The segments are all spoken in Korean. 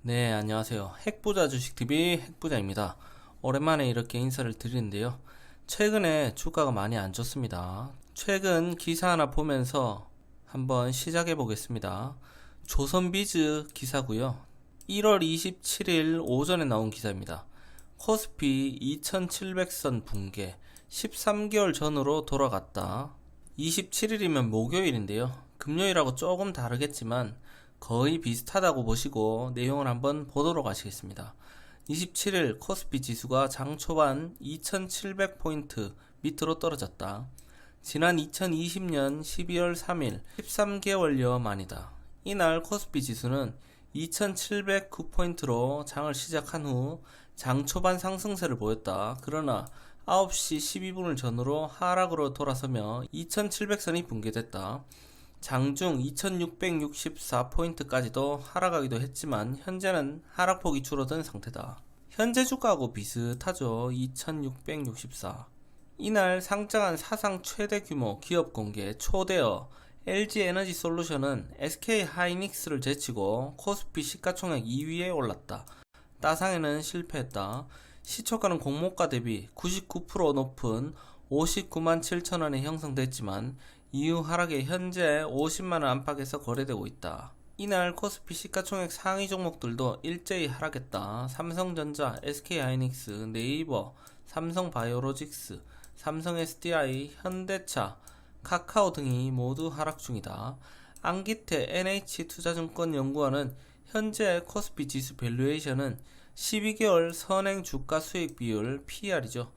네, 안녕하세요. 핵부자 주식TV 핵부자입니다. 오랜만에 이렇게 인사를 드리는데요. 최근에 주가가 많이 안 좋습니다. 최근 기사 하나 보면서 한번 시작해 보겠습니다. 조선비즈 기사고요. 1월 27일 오전에 나온 기사입니다. 코스피 2700선 붕괴 13개월 전으로 돌아갔다. 27일이면 목요일인데요. 금요일하고 조금 다르겠지만 거의 비슷하다고 보시고 내용을 한번 보도록 하시겠습니다. 27일 코스피 지수가 장 초반 2700포인트 밑으로 떨어졌다. 지난 2020년 12월 3일 13개월여 만이다. 이날 코스피 지수는 2709포인트로 장을 시작한 후 장 초반 상승세를 보였다. 그러나 9시 12분을 전후로 하락으로 돌아서며 2700선이 붕괴됐다. 장중 2664포인트까지도 하락하기도 했지만 현재는 하락폭이 줄어든 상태다. 현재 주가하고 비슷하죠. 2664. 이날 상장한 사상 최대 규모 기업 공개 초대어 LG에너지솔루션은 SK하이닉스를 제치고 코스피 시가총액 2위에 올랐다. 따상에는 실패했다. 시초가는 공모가 대비 99% 높은 59만 7천원에 형성됐지만 이후 하락에 현재 50만원 안팎에서 거래되고 있다. 이날 코스피 시가총액 상위 종목들도 일제히 하락했다. 삼성전자, SK하이닉스, 네이버, 삼성바이오로직스, 삼성 SDI, 현대차, 카카오 등이 모두 하락 중이다. 안기태 NH투자증권연구원은 현재 코스피 지수 밸류에이션은 12개월 선행 주가 수익 비율 PER이죠.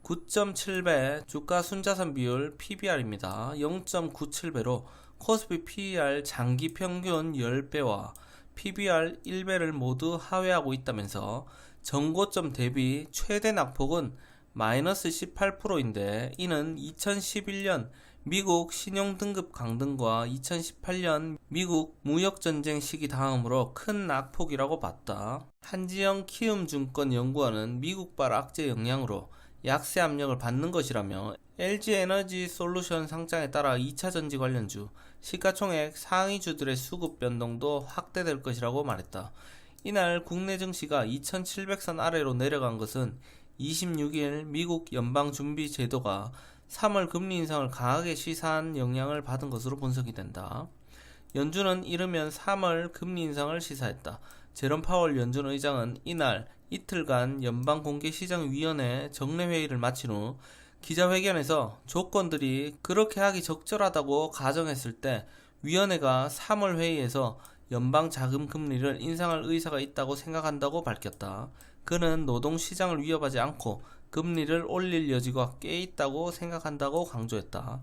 9.7배, 주가 순자산 비율 PBR입니다. 0.97배로 코스피 PER 장기 평균 10배와 PBR 1배를 모두 하회하고 있다면서 전고점 대비 최대 낙폭은 마이너스 18%인데 이는 2011년 미국 신용등급 강등과 2018년 미국 무역전쟁 시기 다음으로 큰 낙폭이라고 봤다. 한지영 키움증권연구원은 미국발 악재 영향으로 약세 압력을 받는 것이라며 LG에너지솔루션 상장에 따라 2차전지 관련주, 시가총액 상위주들의 수급 변동도 확대될 것이라고 말했다. 이날 국내 증시가 2700선 아래로 내려간 것은 26일 미국 연방준비제도가 3월 금리 인상을 강하게 시사한 영향을 받은 것으로 분석이 된다. 연준은 이르면 3월 금리 인상을 시사했다. 제롬 파월 연준 의장은 이날 이틀간 연방공개시장위원회 정례회의를 마친 후 기자회견에서 조건들이 그렇게 하기 적절하다고 가정했을 때 위원회가 3월 회의에서 연방자금금리를 인상할 의사가 있다고 생각한다고 밝혔다. 그는 노동시장을 위협하지 않고 금리를 올릴 여지가 꽤 있다고 생각한다고 강조했다.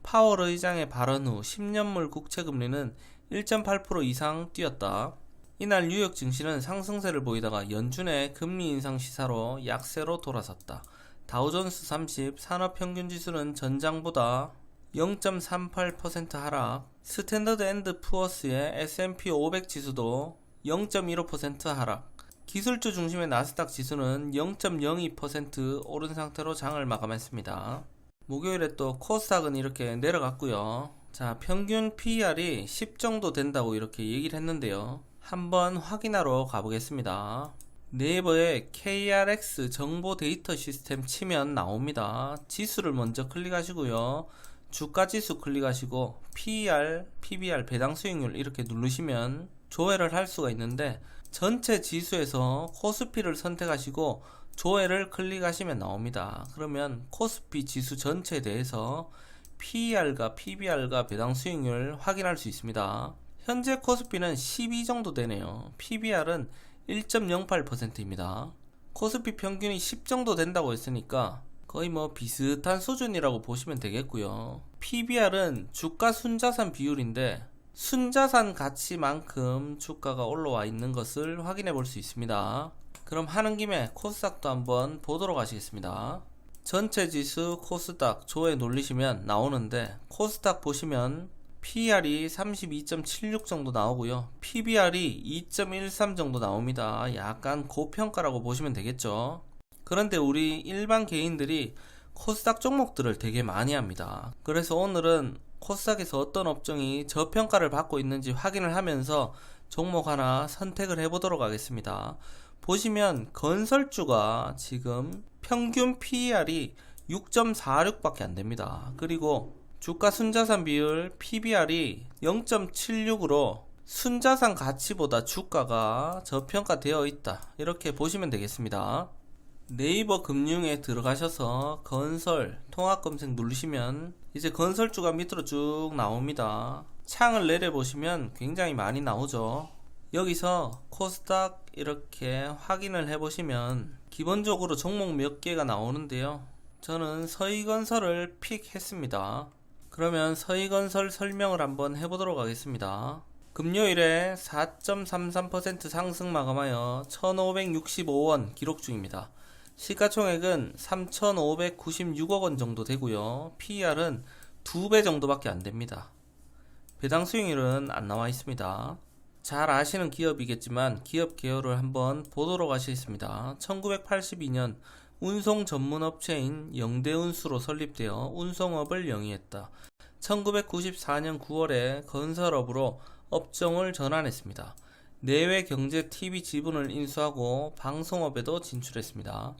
파월 의장의 발언 후 10년물 국채금리는 1.8% 이상 뛰었다. 이날 뉴욕 증시는 상승세를 보이다가 연준의 금리 인상 시사로 약세로 돌아섰다. 다우존스 30 산업평균지수는 전장보다 0.38% 하락, 스탠더드 앤드 푸어스의 S&P 500 지수도 0.15% 하락, 기술주 중심의 나스닥 지수는 0.02% 오른 상태로 장을 마감했습니다. 목요일에 또 코스닥은 이렇게 내려갔고요. 자, 평균 PER이 10 정도 된다고 이렇게 얘기를 했는데요. 한번 확인하러 가보겠습니다. 네이버에 KRX 정보 데이터 시스템 치면 나옵니다. 지수를 먼저 클릭하시고요. 주가 지수 클릭하시고 PER, PBR 배당 수익률 이렇게 누르시면 조회를 할 수가 있는데 전체 지수에서 코스피를 선택하시고 조회를 클릭하시면 나옵니다. 그러면 코스피 지수 전체에 대해서 PER과 PBR과 배당 수익률 확인할 수 있습니다. 현재 코스피는 12 정도 되네요. PBR은 1.08%입니다. 코스피 평균이 10 정도 된다고 했으니까 거의 뭐 비슷한 수준이라고 보시면 되겠고요. PBR은 주가 순자산 비율인데 순자산 가치만큼 주가가 올라와 있는 것을 확인해 볼 수 있습니다. 그럼 하는 김에 코스닥도 한번 보도록 하시겠습니다. 전체 지수 코스닥 조회 눌리시면 나오는데 코스닥 보시면 PER이 32.76 정도 나오고요. PBR이 2.13 정도 나옵니다. 약간 고평가라고 보시면 되겠죠. 그런데 우리 일반 개인들이 코스닥 종목들을 되게 많이 합니다. 그래서 오늘은 코스닥에서 어떤 업종이 저평가를 받고 있는지 확인을 하면서 종목 하나 선택을 해보도록 하겠습니다. 보시면 건설주가 지금 평균 PER이 6.46밖에 안됩니다. 그리고 주가 순자산 비율 PBR이 0.76으로 순자산 가치보다 주가가 저평가되어 있다, 이렇게 보시면 되겠습니다. 네이버 금융에 들어가셔서 건설 통합검색 누르시면 이제 건설주가 밑으로 쭉 나옵니다. 창을 내려보시면 굉장히 많이 나오죠. 여기서 코스닥 이렇게 확인을 해보시면 기본적으로 종목 몇 개가 나오는데요. 저는 서희건설을 픽했습니다. 그러면 서희건설 설명을 한번 해보도록 하겠습니다. 금요일에 4.33% 상승 마감하여 1565원 기록 중입니다. 시가총액은 3596억원 정도 되고요. PER은 2배 정도밖에 안됩니다. 배당 수익률은 안 나와 있습니다. 잘 아시는 기업이겠지만 기업 개요를 한번 보도록 하시겠습니다. 1982년 운송 전문 업체인 영대운수로 설립되어 운송업을 영위했다. 1994년 9월에 건설업으로 업종을 전환했습니다. 내외경제 TV 지분을 인수하고 방송업에도 진출했습니다.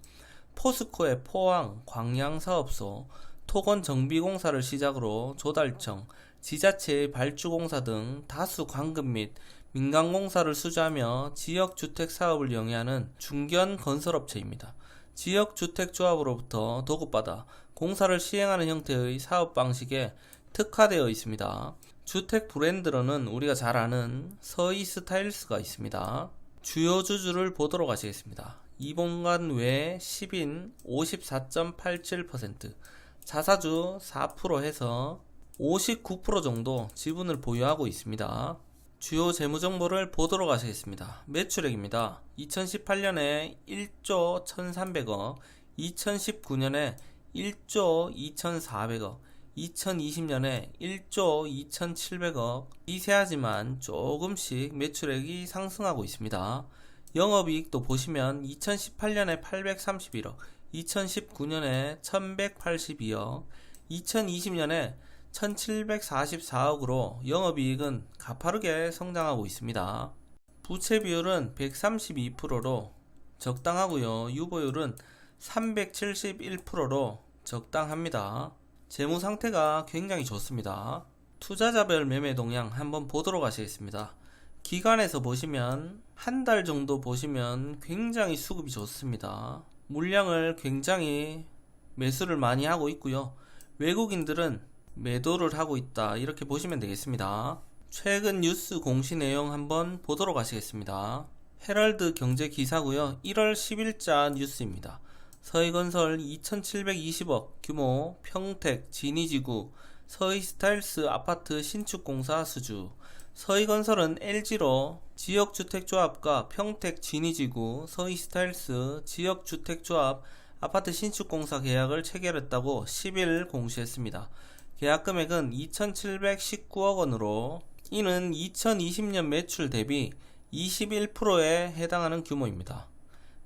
포스코의 포항, 광양사업소, 토건정비공사를 시작으로 조달청, 지자체의 발주공사 등 다수 광급 및 민간공사를 수주하며 지역주택사업을 영위하는 중견건설업체입니다. 지역주택조합으로부터 도급받아 공사를 시행하는 형태의 사업 방식에 특화되어 있습니다. 주택 브랜드로는 우리가 잘 아는 서희스타일스가 있습니다. 주요 주주를 보도록 하시겠습니다. 이봉관 외 10인 54.87%, 자사주 4% 해서 59% 정도 지분을 보유하고 있습니다. 주요 재무정보를 보도록 하시겠습니다. 매출액입니다. 2018년에 1조 1300억, 2019년에 1조 2400억, 2020년에 1조 2700억. 미세하지만 조금씩 매출액이 상승하고 있습니다. 영업이익도 보시면 2018년에 831억, 2019년에 1182억, 2020년에 1744억으로 영업이익은 가파르게 성장하고 있습니다. 부채 비율은 132%로 적당하고요. 유보율은 371%로 적당합니다. 재무 상태가 굉장히 좋습니다. 투자자별 매매 동향 한번 보도록 하시겠습니다. 기관에서 보시면 한 달 정도 보시면 굉장히 수급이 좋습니다. 물량을 굉장히 매수를 많이 하고 있고요. 외국인들은 매도를 하고 있다, 이렇게 보시면 되겠습니다. 최근 뉴스 공시 내용 한번 보도록 하시겠습니다. 헤럴드 경제 기사고요. 1월 10일자 뉴스입니다. 서희건설 2720억 규모 평택 진이지구 서희스타일스 아파트 신축공사 수주. 서희건설은 LG로 지역주택조합과 평택 진이지구 서희스타일스 지역주택조합 아파트 신축공사 계약을 체결했다고 10일 공시했습니다. 계약 금액은 2719억원으로 이는 2020년 매출 대비 21%에 해당하는 규모입니다.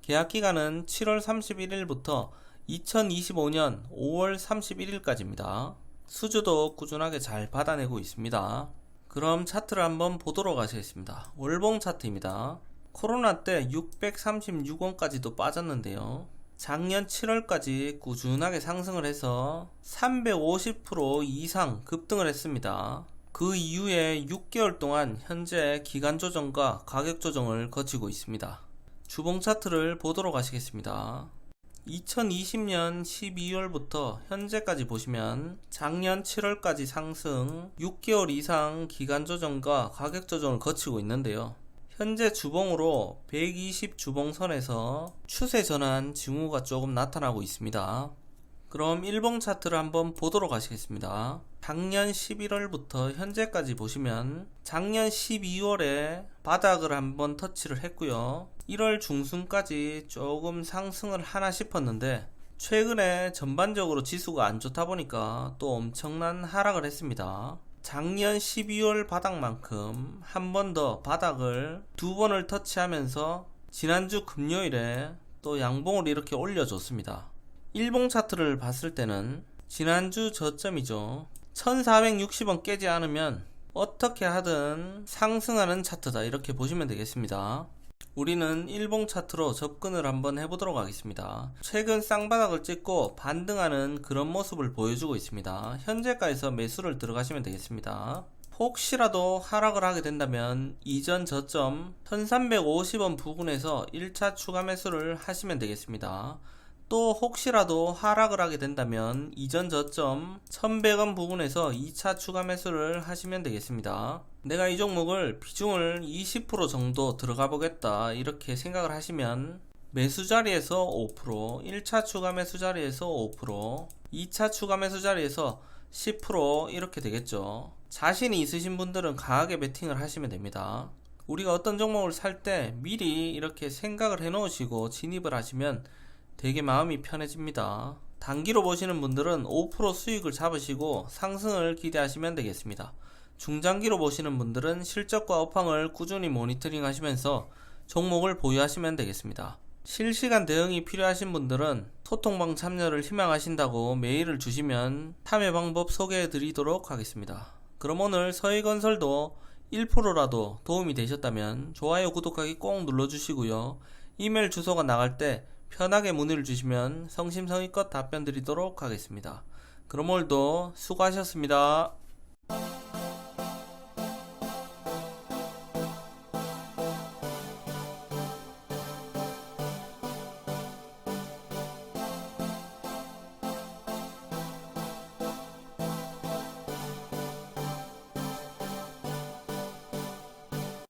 계약 기간은 7월 31일부터 2025년 5월 31일까지입니다. 수주도 꾸준하게 잘 받아내고 있습니다. 그럼 차트를 한번 보도록 하시겠습니다. 월봉 차트입니다. 코로나 때 636원까지도 빠졌는데요. 작년 7월까지 꾸준하게 상승을 해서 350% 이상 급등을 했습니다. 그 이후에 6개월 동안 현재 기간 조정과 가격 조정을 거치고 있습니다. 주봉 차트를 보도록 하시겠습니다. 2020년 12월부터 현재까지 보시면 작년 7월까지 상승 6개월 이상 기간 조정과 가격 조정을 거치고 있는데요. 현재 주봉으로 120 주봉선에서 추세 전환 징후가 조금 나타나고 있습니다. 그럼 일봉 차트를 한번 보도록 하시겠습니다. 작년 11월부터 현재까지 보시면 작년 12월에 바닥을 한번 터치를 했고요. 1월 중순까지 조금 상승을 하나 싶었는데 최근에 전반적으로 지수가 안 좋다 보니까 또 엄청난 하락을 했습니다. 작년 12월 바닥만큼 한 번 더 바닥을 2번을 터치하면서 지난주 금요일에 또 양봉을 이렇게 올려줬습니다. 일봉 차트를 봤을 때는 지난주 저점이죠. 1460원 깨지 않으면 어떻게 하든 상승하는 차트다, 이렇게 보시면 되겠습니다. 우리는 일봉 차트로 접근을 한번 해보도록 하겠습니다. 최근 쌍바닥을 찍고 반등하는 그런 모습을 보여주고 있습니다. 현재가에서 매수를 들어가시면 되겠습니다. 혹시라도 하락을 하게 된다면 이전 저점 1350원 부근에서 1차 추가 매수를 하시면 되겠습니다. 또 혹시라도 하락을 하게 된다면 이전 저점 1100원 부근에서 2차 추가 매수를 하시면 되겠습니다. 내가 이 종목을 비중을 20% 정도 들어가 보겠다, 이렇게 생각을 하시면 매수 자리에서 5%, 1차 추가 매수 자리에서 5%, 2차 추가 매수 자리에서 10% 이렇게 되겠죠. 자신이 있으신 분들은 강하게 베팅을 하시면 됩니다. 우리가 어떤 종목을 살 때 미리 이렇게 생각을 해 놓으시고 진입을 하시면 되게 마음이 편해집니다. 단기로 보시는 분들은 5% 수익을 잡으시고 상승을 기대하시면 되겠습니다. 중장기로 보시는 분들은 실적과 업황을 꾸준히 모니터링 하시면서 종목을 보유하시면 되겠습니다. 실시간 대응이 필요하신 분들은 소통방 참여를 희망하신다고 메일을 주시면 참여 방법 소개해 드리도록 하겠습니다. 그럼 오늘 서해건설도 1%라도 도움이 되셨다면 좋아요, 구독하기 꼭 눌러주시고요. 이메일 주소가 나갈 때 편하게 문의를 주시면 성심성의껏 답변 드리도록 하겠습니다. 그럼 오늘도 수고하셨습니다.